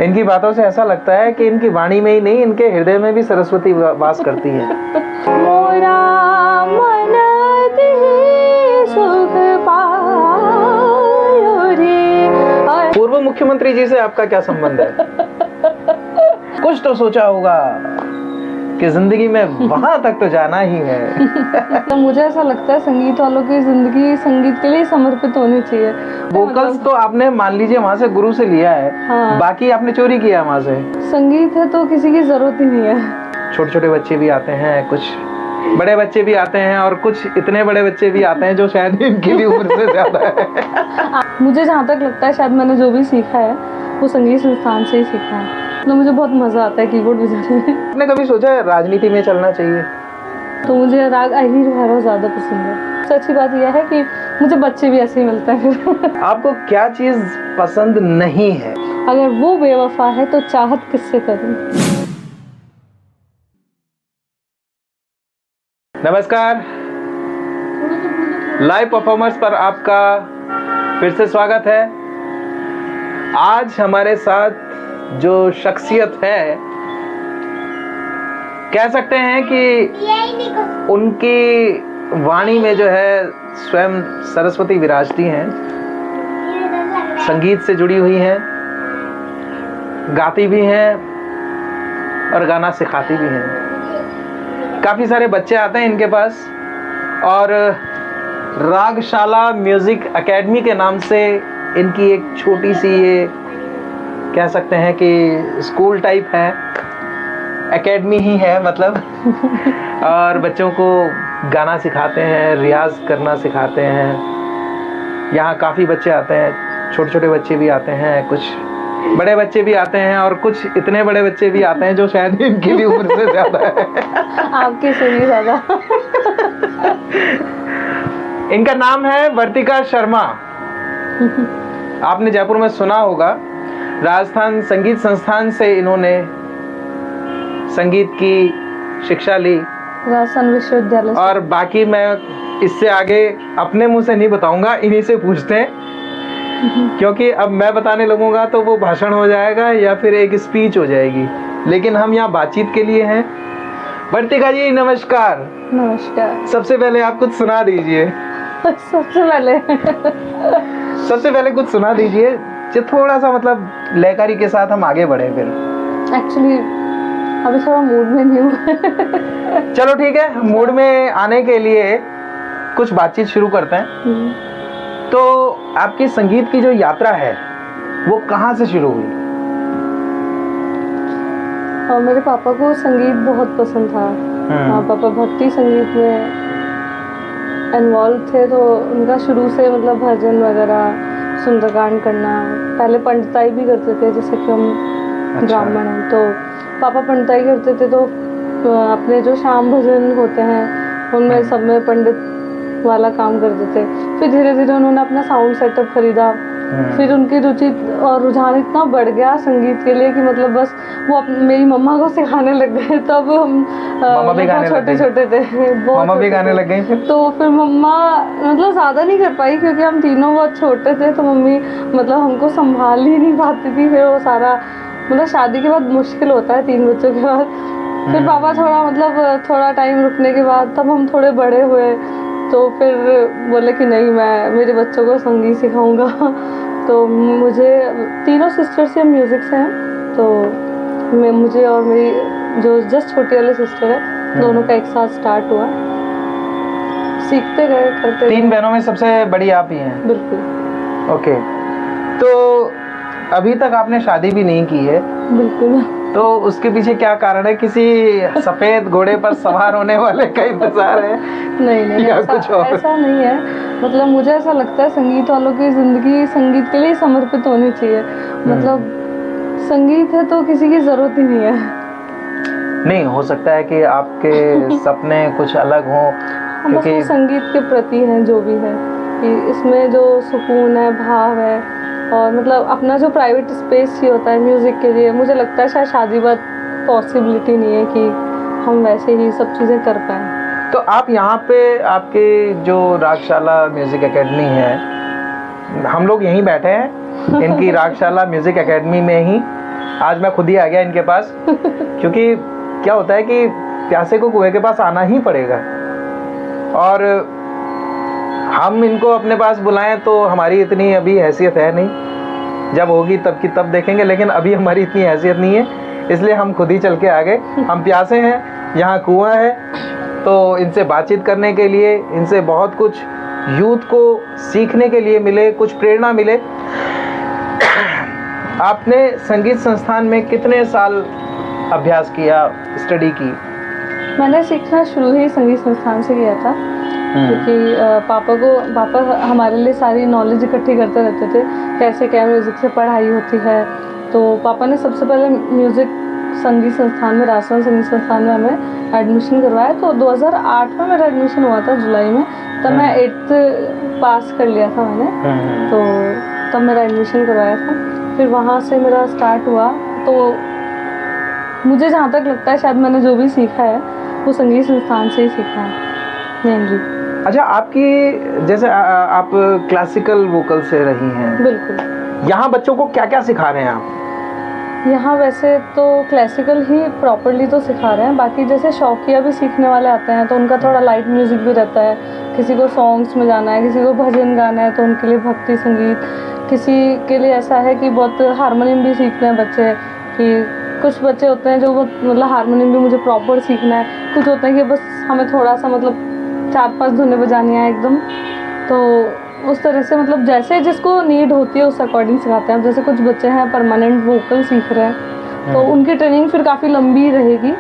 इनकी बातों से ऐसा लगता है कि इनकी वाणी में ही नहीं, इनके हृदय में भी सरस्वती वास करती है। मोरा मन सुख पायो रे। पूर्व मुख्यमंत्री जी से आपका क्या संबंध है? कुछ तो सोचा होगा कि जिंदगी में वहां तक तो जाना ही है। तो मुझे ऐसा लगता है संगीत वालों की जिंदगी संगीत के लिए समर्पित होनी चाहिए। वोकल्स तो आपने मान लीजिए वहां से गुरु से लिया है, हाँ। बाकी आपने चोरी किया वहां से। संगीत है तो किसी की जरूरत ही नहीं है। छोटे छोटे बच्चे भी आते हैं, कुछ बड़े बच्चे भी आते हैं, और कुछ इतने बड़े बच्चे भी आते हैं जो शायद इनकी भी उम्र से ज्यादा है। मुझे जहाँ तक लगता है शायद मैंने जो भी सीखा है वो संगीत संस्थान से ही सीखा है। तो मुझे बहुत मजा आता है कीबोर्ड बजाने में। आपने कभी सोचा है राजनीति में चलना चाहिए? तो मुझे राग अहिर भैरव ज्यादा पसंद है। सबसे अच्छी बात यह है कि मुझे बच्चे भी ऐसे ही मिलते हैं फिर। आपको क्या चीज पसंद नहीं है? अगर वो बेवफा है तो चाहत किससे करूं। नमस्कार, लाइव परफॉर्मर्स पर आपका फिर से स्वागत है। आज हमारे साथ जो शख्सियत है, कह सकते हैं कि उनकी वाणी में जो है स्वयं सरस्वती विराजती हैं, संगीत से जुड़ी हुई हैं, गाती भी हैं और गाना सिखाती भी हैं। काफ़ी सारे बच्चे आते हैं इनके पास, और रागशाला म्यूज़िक एकेडमी के नाम से इनकी एक छोटी सी, ये कह सकते हैं कि स्कूल टाइप है, एकेडमी ही है मतलब। और बच्चों को गाना सिखाते हैं, रियाज करना सिखाते हैं। यहाँ काफ़ी बच्चे आते हैं, छोटे छोटे बच्चे भी आते हैं, कुछ बड़े बच्चे भी आते हैं, और कुछ इतने बड़े बच्चे भी आते हैं जो शायद इनकी भी उम्र से ज्यादा है। आपकी से भी ज्यादा। इनका नाम है वर्तिका शर्मा। आपने जयपुर में सुना होगा, राजस्थान संगीत संस्थान से इन्होंने संगीत की शिक्षा ली, राजस्थान विश्वविद्यालय। और बाकी मैं इससे आगे अपने मुंह से नहीं बताऊंगा, इन्हीं से पूछते हैं, क्योंकि अब मैं बताने लगूंगा तो वो भाषण हो जाएगा या फिर एक स्पीच हो जाएगी। लेकिन हम यहाँ बातचीत के लिए हैं। वर्तिका जी नमस्कार। नमस्कार। सबसे पहले आप कुछ सुना दीजिए। सबसे पहले कुछ सुना दीजिए, जो थोड़ा सा मतलब लयकारी के साथ हम आगे बढ़े। फिर एक्चुअली अभी थोड़ा मूड में नहीं हूँ। चलो ठीक है, मूड में आने के लिए कुछ बातचीत शुरू करते हैं। तो आपकी संगीत की जो यात्रा है वो कहाँ से शुरू हुई? और मेरे पापा को संगीत बहुत पसंद था। पापा भक्ति संगीत में इन्वॉल्व थे, तो उनका शुरू से मतलब भजन वगैरह, सुंदरकांड करना, पहले पंडिताई भी करते थे, जैसे कि हम ब्राह्मण हैं तो पापा पंडिताई करते थे। तो अपने जो शाम भजन होते हैं उनमें सब में पंडित वाला काम करते थे। फिर धीरे धीरे उन्होंने अपना साउंड सेटअप खरीदा। फिर उनकी रुचि और रुझान इतना बढ़ गया संगीत के लिए कि मतलब बस वो मेरी मम्मा को सिखाने लग गए। तब हम छोटे छोटे थे, मम्मा भी गाने लग गई। तो फिर मम्मा मतलब ज़्यादा नहीं कर पाई, क्योंकि हम तीनों बहुत छोटे थे, तो मम्मी मतलब हमको संभाल ही नहीं पाती थी। फिर वो सारा मतलब शादी के बाद मुश्किल होता है 3 बच्चों के बाद। फिर पापा थोड़ा टाइम रुकने के बाद तब हम थोड़े बड़े हुए, तो फिर बोले कि नहीं, मैं मेरे बच्चों को संगीत सिखाऊंगा। तो मुझे तीनों सिस्टर्स से म्यूज़िक से हैं, तो मुझे और मेरी जो जस्ट छोटी वाली सिस्टर है, दोनों का एक साथ स्टार्ट हुआ, सीखते गए, करते। 3 बहनों में सबसे बड़ी आप ही हैं? बिल्कुल। ओके, तो अभी तक आपने शादी भी नहीं की है? बिल्कुल। तो उसके पीछे क्या कारण है? किसी सफेद घोड़े पर सवार होने वाले का इंतजार है? नहीं ऐसा नहीं है। मतलब मुझे ऐसा लगता है संगीत वालों की जिंदगी संगीत के लिए समर्पित होनी चाहिए। मतलब संगीत है तो किसी की जरूरत ही नहीं है। नहीं, हो सकता है कि आपके सपने कुछ अलग हों, क्योंकि संगीत के प्रति हैं जो भी है, कि इसमें जो सुकून है, भाव है, और मतलब अपना जो प्राइवेट स्पेस ही होता है म्यूज़िक के लिए, मुझे लगता है शायद शादी बाद पॉसिबिलिटी नहीं है कि हम वैसे ही सब चीज़ें कर पाएँ। तो आप यहाँ पे आपके जो रागशाला म्यूज़िक एकेडमी है, हम लोग यहीं बैठे हैं इनकी रागशाला म्यूज़िक एकेडमी में ही, आज मैं खुद ही आ गया इनके पास क्योंकि क्या होता है कि प्यासे को कुएं के पास आना ही पड़ेगा, और हम इनको अपने पास बुलाएं तो हमारी इतनी अभी हैसियत है नहीं, जब होगी तब की तब देखेंगे, लेकिन अभी हमारी इतनी हैसियत नहीं है, इसलिए हम खुद ही चल के आ गए। हम प्यासे हैं, यहाँ कुआं है, तो इनसे बातचीत करने के लिए, इनसे बहुत कुछ यूथ को सीखने के लिए मिले, कुछ प्रेरणा मिले। आपने संगीत संस्थान में कितने साल अभ्यास किया, स्टडी की? मैंने सीखना शुरू ही संगीत संस्थान से किया था, क्योंकि पापा हमारे लिए सारी नॉलेज इकट्ठी करते रहते थे, कैसे क्या म्यूज़िक से पढ़ाई होती है। तो पापा ने सबसे पहले म्यूज़िक संगीत संस्थान में, राजस्थान संगीत संस्थान में हमें एडमिशन करवाया। तो 2008 में मेरा एडमिशन हुआ था, जुलाई में, तब मैं 8th पास कर लिया था मैंने, तो तब मेरा एडमिशन करवाया था। फिर वहाँ से मेरा स्टार्ट हुआ। तो मुझे जहाँ तक लगता है शायद मैंने जो भी सीखा है वो संगीत संस्थान से ही सीखा है मेनली। अच्छा, आपकी जैसे आप क्लासिकल वोकल से रही हैं, बिल्कुल। यहाँ बच्चों को क्या क्या सिखा रहे हैं आप? यहाँ वैसे तो क्लासिकल ही प्रॉपरली तो सिखा रहे हैं, बाकी जैसे शौकिया भी सीखने वाले आते हैं तो उनका थोड़ा लाइट म्यूज़िक भी रहता है। किसी को सॉन्ग्स में जाना है, किसी को भजन गाना है, तो उनके लिए भक्ति संगीत। किसी के लिए ऐसा है कि बहुत हारमोनियम भी सीखते हैं बच्चे, कि कुछ बच्चे होते हैं जो मतलब हारमोनियम भी मुझे प्रॉपर सीखना है। कुछ होते हैं कि बस हमें थोड़ा सा मतलब 4-5 धुनें बजानी है एकदम, तो उस तरह से मतलब जैसे जिसको नीड होती है उस अकॉर्डिंग सिखाते हैं। अब जैसे कुछ बच्चे हैं परमानेंट वोकल सीख रहे हैं, तो उनकी ट्रेनिंग फिर काफ़ी लंबी रहेगी,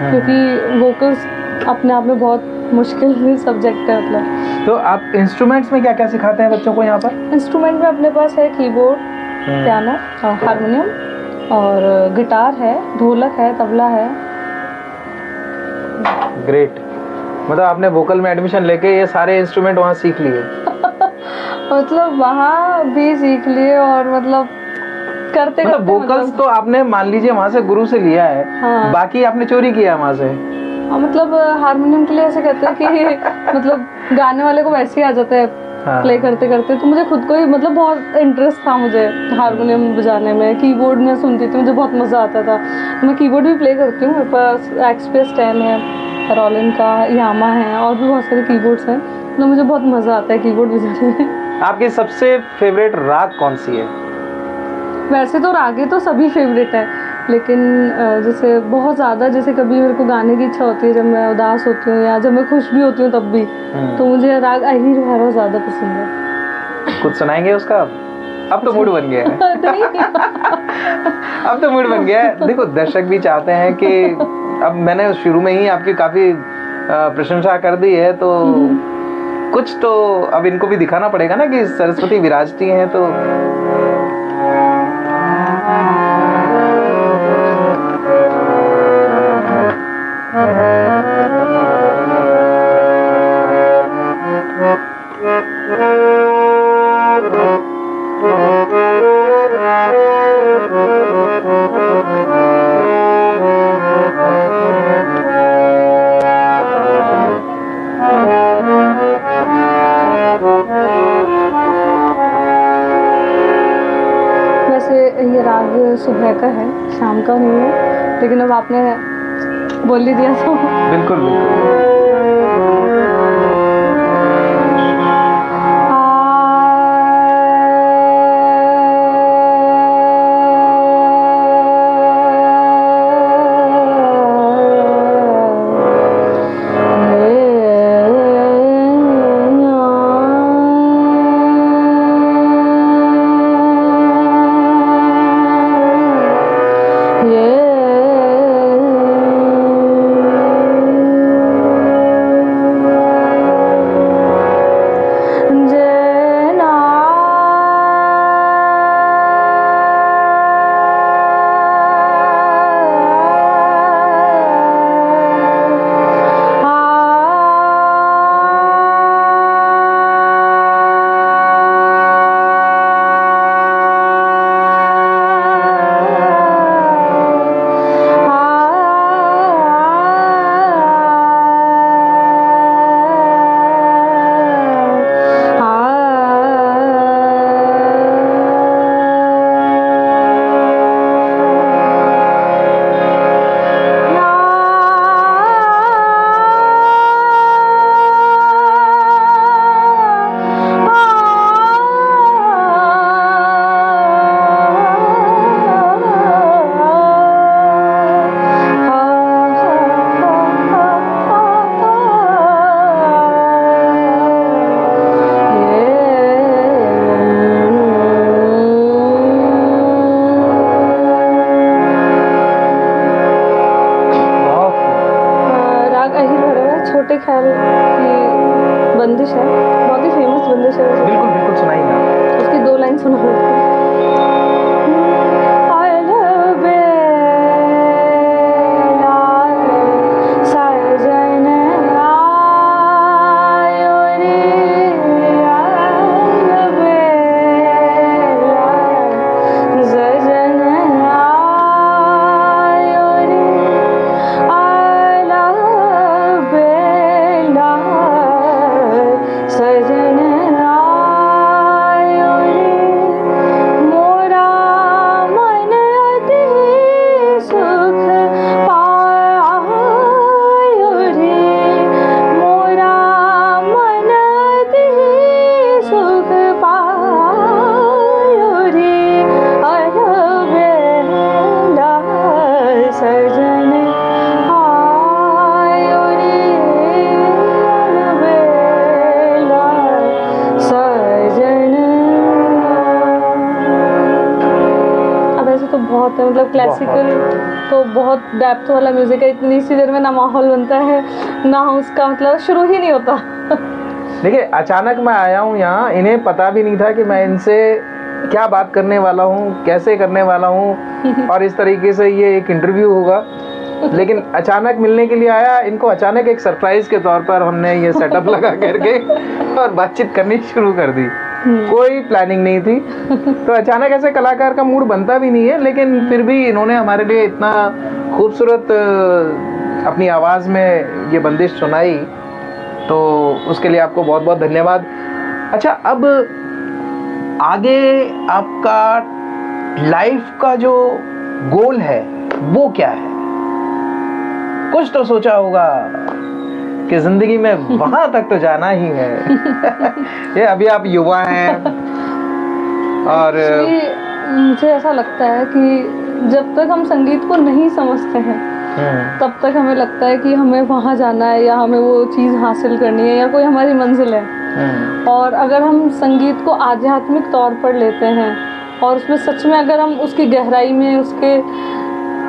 क्योंकि वोकल्स अपने आप में बहुत मुश्किल सब्जेक्ट है मतलब। तो आप इंस्ट्रूमेंट्स में क्या क्या सिखाते हैं बच्चों को यहाँ पर? इंस्ट्रूमेंट में अपने पास है कीबोर्ड, पियानो, हारमोनियम और गिटार है, ढोलक है, तबला है। ग्रेट, मतलब आपने वोकल में एडमिशन लेके ये सारे इंस्ट्रूमेंट वहाँ सीख लिए? मतलब वहाँ भी सीख लिए, और मतलब करते मतलब वोकल्स तो आपने मान लीजिए वहाँ से गुरु से लिया है, हाँ। बाकी आपने चोरी किया वहाँ से? मतलब हारमोनियम के लिए ऐसे कहते हैं कि मतलब गाने वाले को वैसे ही आ जाता है प्ले करते करते। तो मुझे खुद को ही मतलब बहुत इंटरेस्ट था मुझे हारमोनियम बजाने में। कीबोर्ड में सुनती थी, मुझे बहुत मज़ा आता था। मैं कीबोर्ड भी प्ले करती हूँ, मेरे पास XPS 10 है, रोलिन का, यामा है, और भी बहुत सारे कीबोर्ड्स हैं। तो मुझे बहुत मज़ा आता है कीबोर्ड बजाने में। आपकी सबसे फेवरेट राग कौन सी है? वैसे तो रागे तो सभी फेवरेट है, लेकिन जैसे बहुत ज़्यादा, जैसे कभी मेरे को गाने की इच्छा होती है जब मैं उदास होती हूँ या जब मैं खुश भी होती हूँ तब भी, तो मुझे राग अहिर भैरव ज़्यादा पसंद है। कुछ सुनाएंगे उसका? अब तो मूड बन गया है। अब तो मूड बन गया है। देखो, दर्शक भी चाहते हैं कि अब मैंने शुरू में ही आपकी काफ़ी प्रशंसा कर दी है, तो कुछ तो अब इनको भी दिखाना पड़ेगा ना कि सरस्वती विराजती हैं। तो ये राग सुबह का है, शाम का नहीं है, लेकिन अब आपने बोल ही दिया तो बिल्कुल बिल्कुल। छोटे ख्याल की बंदिश है, बहुत ही फेमस बंदिश है वैसे। बिल्कुल बिल्कुल सुनाइए ना। उसकी 2 लाइन सुना देती हूँ। तो बहुत है, मतलब क्लासिकल तो बहुत डेप्थ वाला म्यूजिक है, इतनी सी देर में ना माहौल बनता है ना उसका मतलब शुरू ही नहीं होता। देखिए अचानक मैं आया हूँ यहाँ, इन्हें पता भी नहीं था कि मैं इनसे क्या बात करने वाला हूँ, कैसे करने वाला हूँ और इस तरीके से ये एक इंटरव्यू होगा, लेकिन अचानक मिलने के लिए आया। इनको अचानक एक सरप्राइज के तौर पर हमने ये सेटअप लगा करके और बातचीत करनी शुरू कर दी। कोई प्लानिंग नहीं थी, तो अचानक ऐसे कलाकार का मूड बनता भी नहीं है, लेकिन फिर भी इन्होंने हमारे लिए इतना खूबसूरत अपनी आवाज़ में ये बंदिश सुनाई, तो उसके लिए आपको बहुत बहुत धन्यवाद। अच्छा, अब आगे आपका लाइफ का जो गोल है वो क्या है? कुछ तो सोचा होगा कि जिंदगी में वहां तक तो जाना ही है। ये अभी आप युवा हैं और मुझे ऐसा लगता है कि जब तक हम संगीत को नहीं समझते हैं तब तक हमें लगता है कि हमें वहाँ जाना है या हमें वो चीज़ हासिल करनी है या कोई हमारी मंजिल है। और अगर हम संगीत को आध्यात्मिक तौर पर लेते हैं और उसमें सच में अगर हम उसकी गहराई में उसके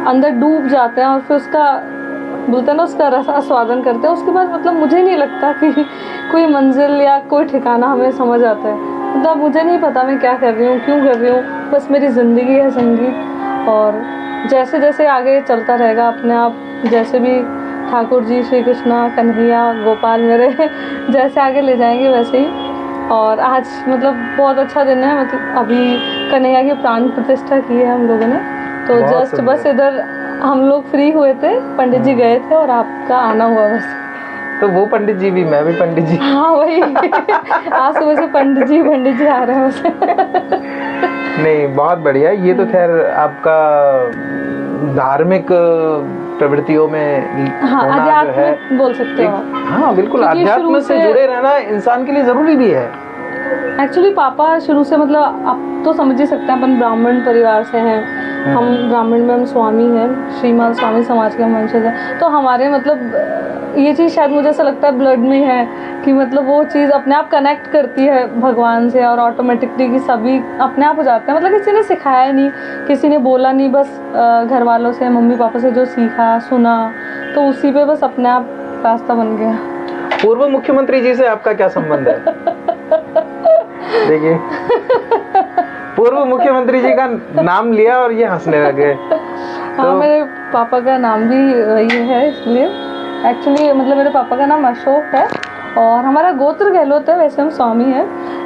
अंदर डूब जाते हैं और फिर उसका बोलते हैं ना उसका रस आस्वादन करते हैं, उसके बाद मतलब मुझे नहीं लगता कि कोई मंजिल या कोई ठिकाना हमें समझ आता है। मतलब मुझे नहीं पता मैं क्या कर रही हूँ, क्यों कर रही हूँ, बस मेरी ज़िंदगी है संगीत। और जैसे जैसे आगे चलता रहेगा अपने आप, जैसे भी ठाकुर जी, श्री कृष्णा, कन्हैया, गोपाल मेरे जैसे आगे ले जाएंगे वैसे ही। और आज मतलब बहुत अच्छा दिन है, मतलब अभी कन्हैया की प्राण प्रतिष्ठा की है हम लोगों ने, तो जस्ट बस इधर हम लोग फ्री हुए थे, पंडित जी गए थे और आपका आना हुआ बस। तो वो पंडित जी भी, मैं भी पंडित जी। हाँ वही आज सुबह से पंडित जी आ रहे हैं बस। नहीं, बहुत बढ़िया। ये तो खैर आपका धार्मिक प्रवृत्तियों में हाँ, होना जो है बोल सकते हो। हाँ बिल्कुल, अध्यात्म से जुड़े रहना इंसान के लिए जरूरी भी है। एक्चुअली पापा शुरू से मतलब आप तो समझ ही सकते हैं, अपन ब्राह्मण परिवार से हैं, हम ब्राह्मण में हम स्वामी हैं, श्रीमान स्वामी समाज के हम वंशज हैं, तो हमारे मतलब ये चीज़ शायद मुझे ऐसा लगता है ब्लड में है कि मतलब वो चीज़ अपने आप कनेक्ट करती है भगवान से और ऑटोमेटिकली कि सभी अपने आप हो जाते हैं। मतलब किसी ने सिखाया नहीं, किसी ने बोला नहीं, बस घर वालों से, मम्मी पापा से जो सीखा सुना तो उसी पे बस अपने आप रास्ता बन गया। पूर्व मुख्यमंत्री जी से आपका क्या संबंध है? देखिए, पूर्व मुख्यमंत्री जी का नाम लिया और ये हंसने लगे। हाँ, तो मेरे पापा का नाम भी वही है, इसलिए एक्चुअली मतलब मेरे पापा का नाम अशोक है और हमारा गोत्र गहलोत है। वैसे हम स्वामी हैं,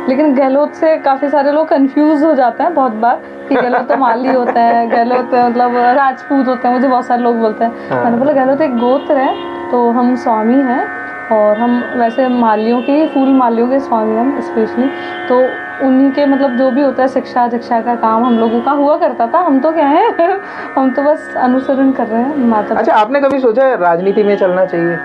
लेकिन गहलोत से काफ़ी सारे लोग कंफ्यूज हो जाते हैं बहुत बार कि गहलोत तो माली होता है, गहलोत मतलब राजपूत होते हैं, मुझे बहुत सारे लोग बोलते हैं। हाँ। मैंने बोला गहलोत एक गोत्र है, तो हम स्वामी हैं और हम वैसे मालियों के, फूल मालियों के स्वामी हम स्पेशली, तो उन्हीं के मतलब जो भी होता है शिक्षा दीक्षा का काम हम लोगों का हुआ करता था। हम तो क्या है हम तो बस अनुसरण कर रहे हैं माता। अच्छा, आपने कभी सोचा राजनीति में चलना चाहिए?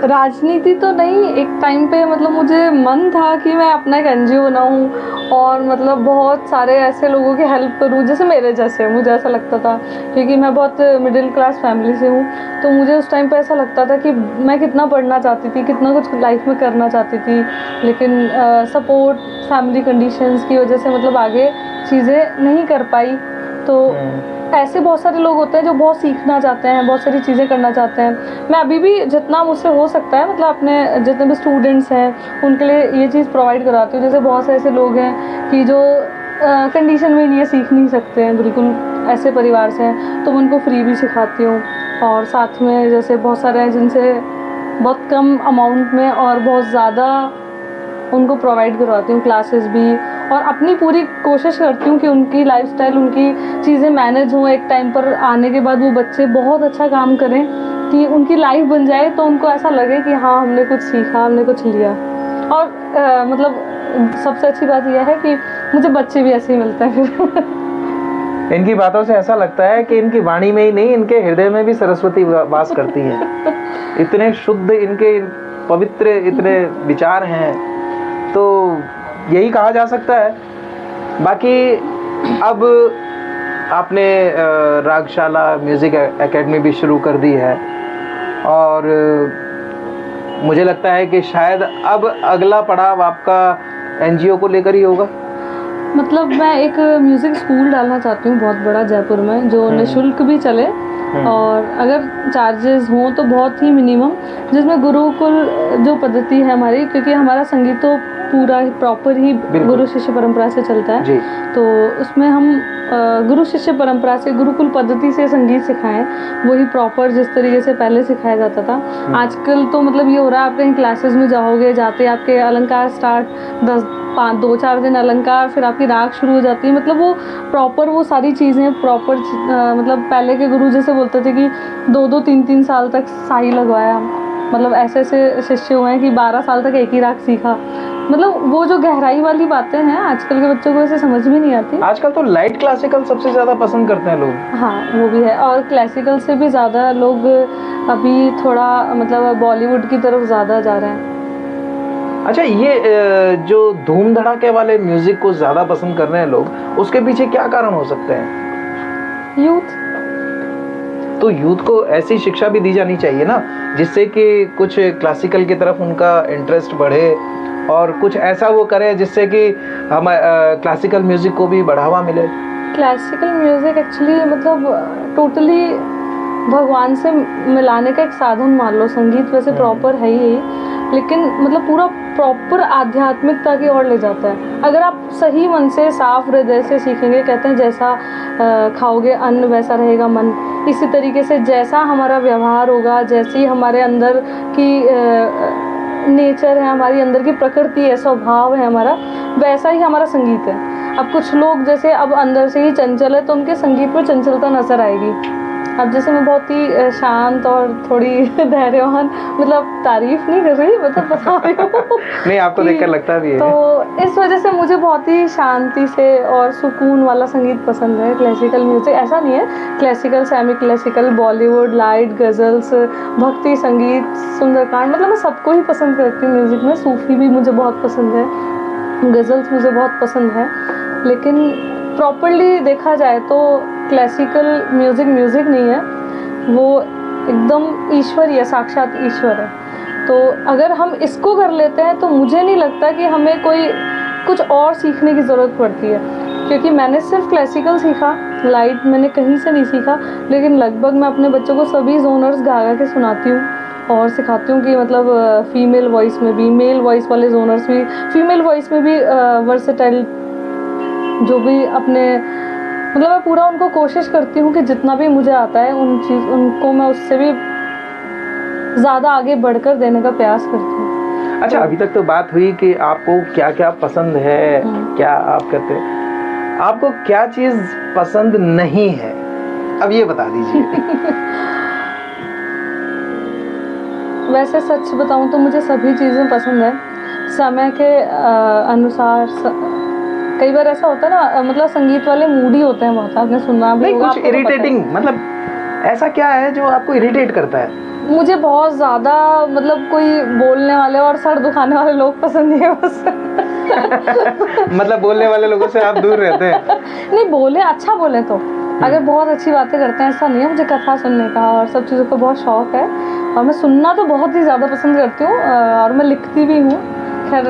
राजनीति तो नहीं, एक टाइम पे मतलब मुझे मन था कि मैं अपना एक NGO बनाऊं और मतलब बहुत सारे ऐसे लोगों की हेल्प करूं जैसे मेरे जैसे, मुझे ऐसा लगता था क्योंकि मैं बहुत मिडिल क्लास फैमिली से हूं, तो मुझे उस टाइम पे ऐसा लगता था कि मैं कितना पढ़ना चाहती थी, कितना कुछ लाइफ में करना चाहती थी, लेकिन सपोर्ट फैमिली कंडीशंस की वजह से मतलब आगे चीज़ें नहीं कर पाई। तो ऐसे बहुत सारे लोग होते हैं जो बहुत सीखना चाहते हैं, बहुत सारी चीज़ें करना चाहते हैं। मैं अभी भी जितना मुझसे हो सकता है मतलब अपने जितने भी स्टूडेंट्स हैं उनके लिए ये चीज़ प्रोवाइड करवाती हूँ। जैसे बहुत से ऐसे लोग हैं कि जो कंडीशन में नहीं है, सीख नहीं सकते हैं, बिल्कुल ऐसे परिवार से हैं, तो मैं उनको फ्री भी सिखाती हूँ। और साथ में जैसे बहुत सारे हैं जिनसे बहुत कम अमाउंट में और बहुत ज़्यादा उनको प्रोवाइड करवाती हूँ क्लासेस भी, और अपनी पूरी कोशिश करती हूँ कि उनकी लाइफस्टाइल, उनकी चीज़ें मैनेज हों। एक टाइम पर आने के बाद वो बच्चे बहुत अच्छा काम करें कि उनकी लाइफ बन जाए, तो उनको ऐसा लगे कि हाँ हमने कुछ सीखा, हमने कुछ लिया। और मतलब सबसे अच्छी बात यह है कि मुझे बच्चे भी ऐसे ही मिलते हैं फिर। इनकी बातों से ऐसा लगता है कि इनकी वाणी में ही नहीं, इनके हृदय में भी सरस्वती वास करती हैं। इतने शुद्ध इनके पवित्र इतने विचार हैं, तो यही कहा जा सकता है। बाकी अब आपने रागशाला म्यूज़िक एकेडमी भी शुरू कर दी है, और मुझे लगता है कि शायद अब अगला पड़ाव आपका एनजीओ को लेकर ही होगा। मतलब मैं एक म्यूज़िक स्कूल डालना चाहती हूँ बहुत बड़ा जयपुर में, जो निःशुल्क भी चले, और अगर चार्जेस हों तो बहुत ही मिनिमम, जिसमें गुरुकुल जो पद्धति है हमारी, क्योंकि हमारा संगीत तो पूरा ही प्रॉपर ही गुरु शिष्य परंपरा से चलता है, तो उसमें हम गुरु शिष्य परंपरा से, गुरुकुल पद्धति से संगीत सिखाएं, वही प्रॉपर जिस तरीके से पहले सिखाया जाता था। आजकल तो मतलब ये हो रहा है, आप कहीं क्लासेस में जाओगे, जाते आपके अलंकार स्टार्ट 2-4 दिन अलंकार, फिर आपकी राग शुरू हो जाती है। मतलब वो प्रॉपर वो सारी चीज़ें प्रॉपर, मतलब पहले के गुरु जैसे बोलते थे कि 2-2, 3-3 साल तक साई लगवाया, मतलब ऐसे ऐसे शिष्य हुए हैं कि 12 साल तक एक ही राग सीखा। मतलब वो जो गहराई वाली बातें हैं आजकल के बच्चों को ऐसे समझ में नहीं आती। आजकल तो लाइट क्लासिकल सबसे ज़्यादा पसंद करते हैं लोग। हाँ वो भी है, और क्लासिकल से भी ज़्यादा लोग अभी थोड़ा मतलब बॉलीवुड की तरफ ज़्यादा जा रहे हैं। अच्छा, ये जो धूम धड़ाके वाले म्यूजिक को ज़्यादा पसंद कर रहे हैं लोग, उसके पीछे क्या कारण हो सकते हैं? यूथ। तो यूथ को ऐसी शिक्षा भी दी जानी चाहिए ना, जिससे कि कुछ क्लासिकल की तरफ उनका इंटरेस्ट बढ़े, और कुछ ऐसा वो करे जिससे कि हम क्लासिकल म्यूजिक को भी बढ़ावा मिले। क्लासिकल म्यूज़िक एक्चुअली मतलब टोटली भगवान से मिलाने का एक साधन मान लो। संगीत वैसे प्रॉपर है ही, लेकिन मतलब पूरा प्रॉपर आध्यात्मिकता की ओर ले जाता है। अगर आप सही मन से, साफ हृदय से सीखेंगे, कहते हैं जैसा खाओगे अन्न वैसा रहेगा मन, इसी तरीके से जैसा हमारा व्यवहार होगा, जैसी हमारे अंदर की नेचर है, हमारी अंदर की प्रकृति है, स्वभाव है हमारा, वैसा ही हमारा संगीत है। अब कुछ लोग जैसे अब अंदर से ही चंचल है, तो उनके संगीत में चंचलता नजर आएगी। अब जैसे मैं बहुत ही शांत और थोड़ी धैर्यवान, मतलब तारीफ नहीं कर रही, मतलब बता रही हूँ नहीं, आपको देखकर लगता भी है। तो इस वजह से मुझे बहुत ही शांति से और सुकून वाला संगीत पसंद है। क्लासिकल म्यूजिक ऐसा नहीं है, classical, semi classical, Bollywood, light, ghazals, भक्ति संगीत, सुंदरकांड, मतलब मैं सबको ही पसंद करती हूँ म्यूज़िक में। सूफी भी मुझे बहुत पसंद है, गज़ल्स मुझे बहुत पसंद है, लेकिन प्रॉपर्ली देखा जाए तो क्लासिकल म्यूज़िक म्यूज़िक नहीं है, वो एकदम ईश्वर ही है, साक्षात ईश्वर है। तो अगर हम इसको कर लेते हैं तो मुझे नहीं लगता कि हमें कोई कुछ और सीखने की ज़रूरत पड़ती है, क्योंकि मैंने सिर्फ क्लासिकल सीखा, लाइट मैंने कहीं से नहीं सीखा, लेकिन लगभग मैं अपने बच्चों को सभी जोनर्स गा गा के सुनाती हूँ और सिखाती हूँ कि मतलब फीमेल वॉइस में भी, मेल वॉइस वाले जोनर्स भी, फीमेल वॉइस में भी वर्सेटाइल जो भी अपने, मतलब मैं पूरा उनको कोशिश करती हूँ कि जितना भी मुझे आता है उनको मैं उससे भी ज़्यादा आगे बढ़कर देने का प्रयास करती हूँ। अच्छा, अभी तक तो बात हुई कि आपको क्या क्या पसंद है, क्या आप करते हैं, आपको क्या चीज़ पसंद नहीं है, अब ये बता दीजिए। वैसे सच बताऊँ तो मुझे सभी चीज़ें पसंद है, समय के अनुसार। कई बार ऐसा होता है ना, मतलब संगीत वाले मूड ही होते हैं बहुत, आपने सुना भी होगा। कुछ इरिटेटिंग, मतलब ऐसा क्या है जो आपको इरिटेट करता है? मुझे बहुत ज़्यादा मतलब कोई बोलने वाले और सर दुखाने वाले लोग पसंद नहीं है बस। मतलब बोलने वाले लोगों से आप दूर रहते हैं? नहीं, बोले अच्छा बोले तो, अगर बहुत अच्छी बातें करते हैं ऐसा नहीं है। मुझे कथा सुनने का और सब चीज़ों का बहुत शौक़ है, और मैं सुनना तो बहुत ही ज़्यादा पसंद करती हूँ, और मैं लिखती भी हूँ। खैर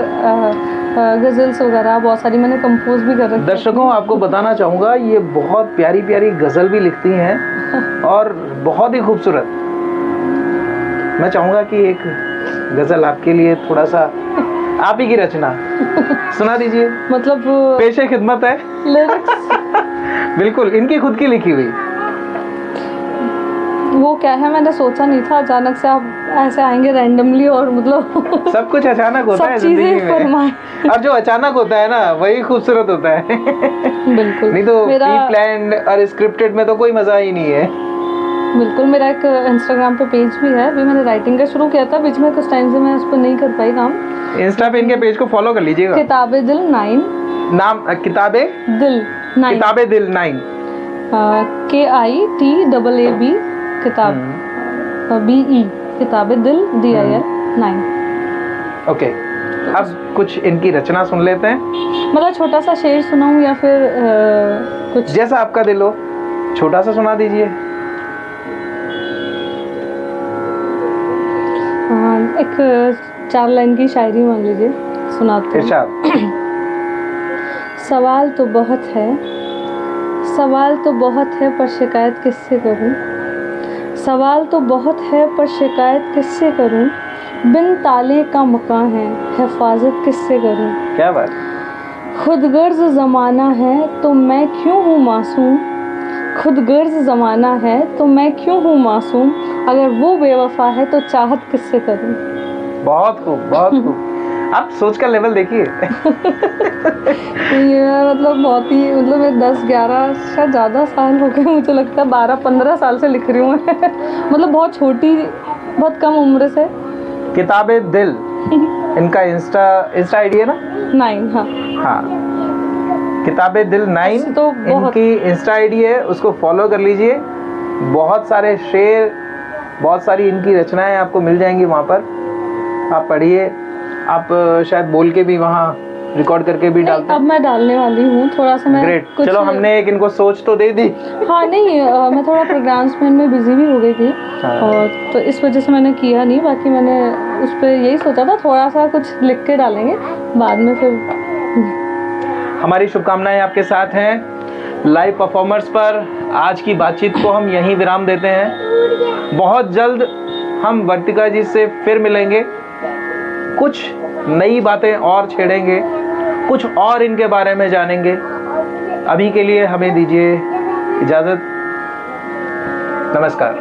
गज़ल्स वगैरह बहुत सारी मैंने कंपोज भी कर रखी। दर्शकों आपको बताना चाहूँगा ये बहुत प्यारी प्यारी गज़ल भी लिखती हैं और बहुत ही खूबसूरत। मैं चाहूँगा कि एक गज़ल आपके लिए थोड़ा सा आप ही की रचना सुना दीजिए। मतलब पेशे खिदमत है। लिरिक्स बिल्कुल इनकी खुद की लिखी हुई। वो क्या है, मैंने सोचा नहीं था, अचानक से आप ऐसे आएंगे रैंडमली और मतलब सब कुछ अचानक होता है सब जिंदगी चीजें में, फरमाए। और जो अचानक होता है ना वही खूबसूरत होता है। बिल्कुल नहीं तो मेरा प्री प्लान्ड और स्क्रिप्टेड में तो कोई मजा ही नहीं है। बिल्कुल मेरा एक इंस्टाग्राम पे पेज भी है, अभी मैंने राइटिंग का शुरू किया था, बीच में कुछ टाइम से मैं उस पर नहीं कर पाई काम। इंस्टा पे इनके पेज को फॉलो कर लीजिएगा। किताबे दिल 9 नाम किताबे दिल 9 किताबे दिल 9 KITAAB किताब BE किताबे दिल DIL 9। ओके अब कुछ इनकी रचना सुन लेते हैं। मतलब छोटा सा शेर सुनाऊं या फिर कुछ जैसा आपका दिल हो छोटा सा सुना दीजिए। हाँ, एक 4 लाइन की शायरी मान लीजिए, सुनाते हैं। इरशाद। सवाल तो बहुत है, सवाल तो बहुत है, पर शिकायत किससे करूं? सवाल तो बहुत है पर शिकायत किससे करूं? बिन ताले का मकान है, हिफाजत किससे करूं? क्या बात। खुदगर्ज ज़माना है तो मैं क्यों हूँ मासूम? खुदगर्ज ज़माना है तो मैं क्यों हूँ मासूम? अगर वो बेवफा है तो चाहत किससे करूं? बहुत खूब बहुत खूब। आप सोच का लेवल देखिए। ये मतलब बहुत ही मतलब मैं 10-11 शायद ज़्यादा साल हो गए, मुझे लगता है 12-15 साल से लिख रही हूँ मैं। मतलब बहुत छोटी, बहुत कम उम्र से। किताबे दिल इनका इंस्टा आईडी है ना? 9 हाँ हाँ किताबे दिल 9 तो बहुत इनकी इंस्टा आईडी है, उसको फॉलो कर लीजिए। बहुत सारे शेर बहुत सारी इनकी रचनाएं आपको मिल जाएंगी वहाँ पर, आप पढ़िए। आप शायद बोल के भी वहाँ रिकॉर्ड करके भी डालते अब हैं। मैं डालने वाली हूँ थोड़ा सा। मैं ग्रेट, कुछ चलो हमने एक इनको सोच तो दे दी। हाँ नहीं मैं थोड़ा प्रोग्राम्स में बिजी भी हो गई थी हाँ। और तो इस वजह से मैंने किया नहीं। बाकी मैंने उस पर यही सोचा था थोड़ा सा कुछ लिख के डालेंगे बाद में फिर। हमारी शुभकामनाएं आपके साथ हैं। लाइव परफॉर्मर्स पर आज की बातचीत को हम यहीं विराम देते हैं। बहुत जल्द हम वर्तिका जी से फिर मिलेंगे, कुछ नई बातें और छेड़ेंगे, कुछ और इनके बारे में जानेंगे। अभी के लिए हमें दीजिए इजाज़त। नमस्कार।